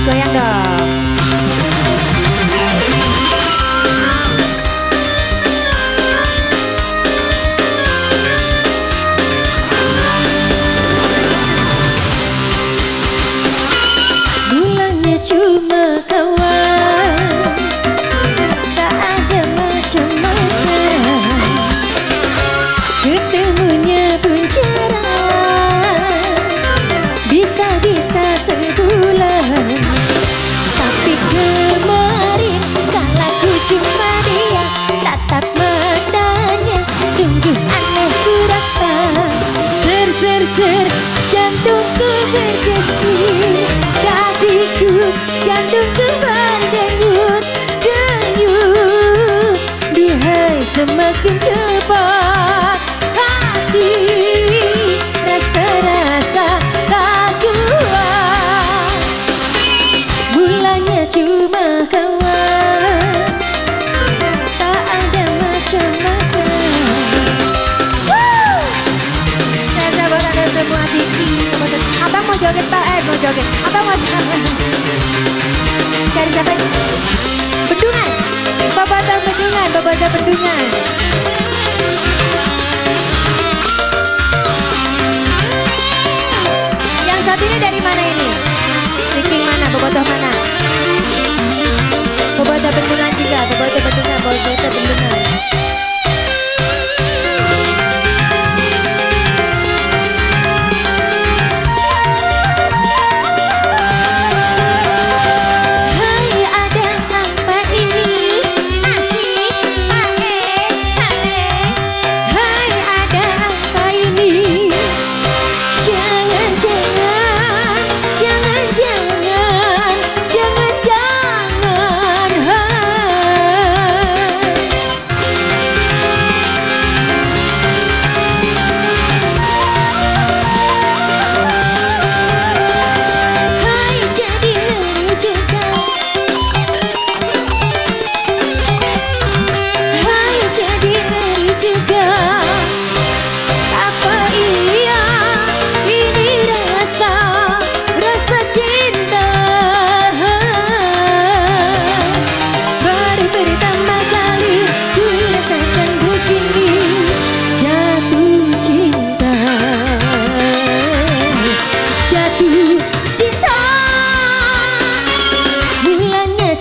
goyang dong. Bulannya cuma kawan, tak ada macam-macam. Ketemunya pun jarang, bisa-bisa sebulan. Tapi kemarin kala ku jumpa dia, tatap matanya sungguh aneh ku rasa. Ser-ser-ser jantungku bergetar, dahiku jantungku berdenyut-denyut. Duhai semakin cepat hati, rasa-rasa tak kuat. Mulanya cuma kawan, tak ada macam-macam. Saya buat anda semua Tiki. Abang mau joget Pak? Mau joget. Abang mau cari siapa ini? Bendungan. Babada Bendungan, Babada Bendungan. Yang satu ini dari mana ini? Tiki mana? Babada mana? Babada Bendungan juga, Babada Bendungan, Babada Bendungan.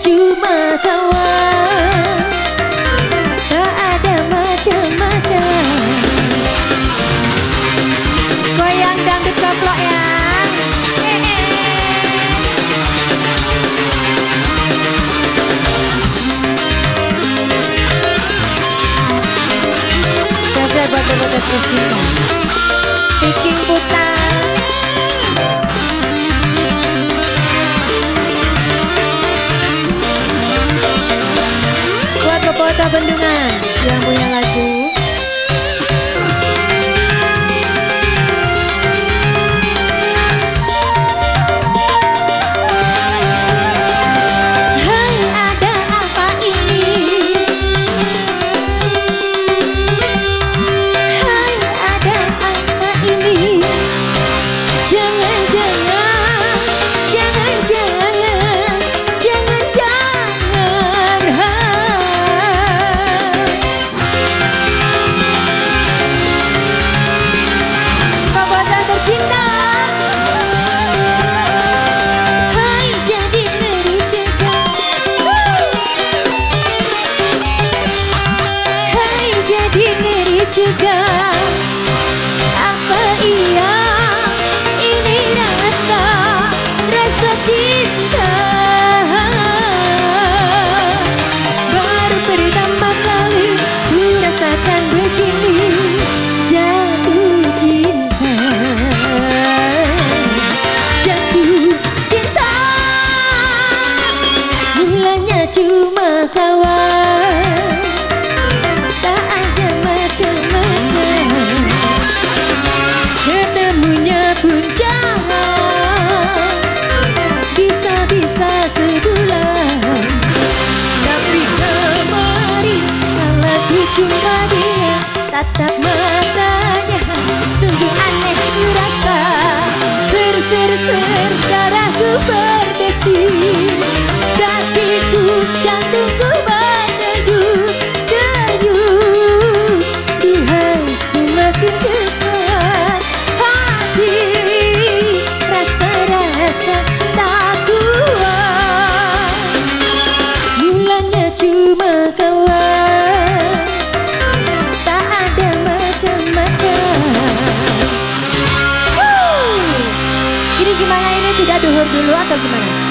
Cuma kawan, tak ada macam-macam. Goyang dangdut koplok ya. Saya buat Viking Putar. Kota Bendungan yang punya lagu. Hai, ada apa ini? Hai, ada apa ini? Jangan-jangan, jangan-jangan, jangan-jangan. Babada tercinta. Hai, jadi ngeri juga. Hai, jadi ngeri juga. Apa iya ini rasa cinta? Baru pertama kali ku rasakan begini, jatuh cinta, jatuh cinta. Mulanya cuma kawan, tak ada macam-macam. Ketemunya pun jarang, bisa-bisa sebulan. Tapi kemarin kala ku jumpa dia, tatap matanya sungguh aneh ku rasa. Ser-ser-ser darahku berdesi. jeda duhur dulu atau gimana?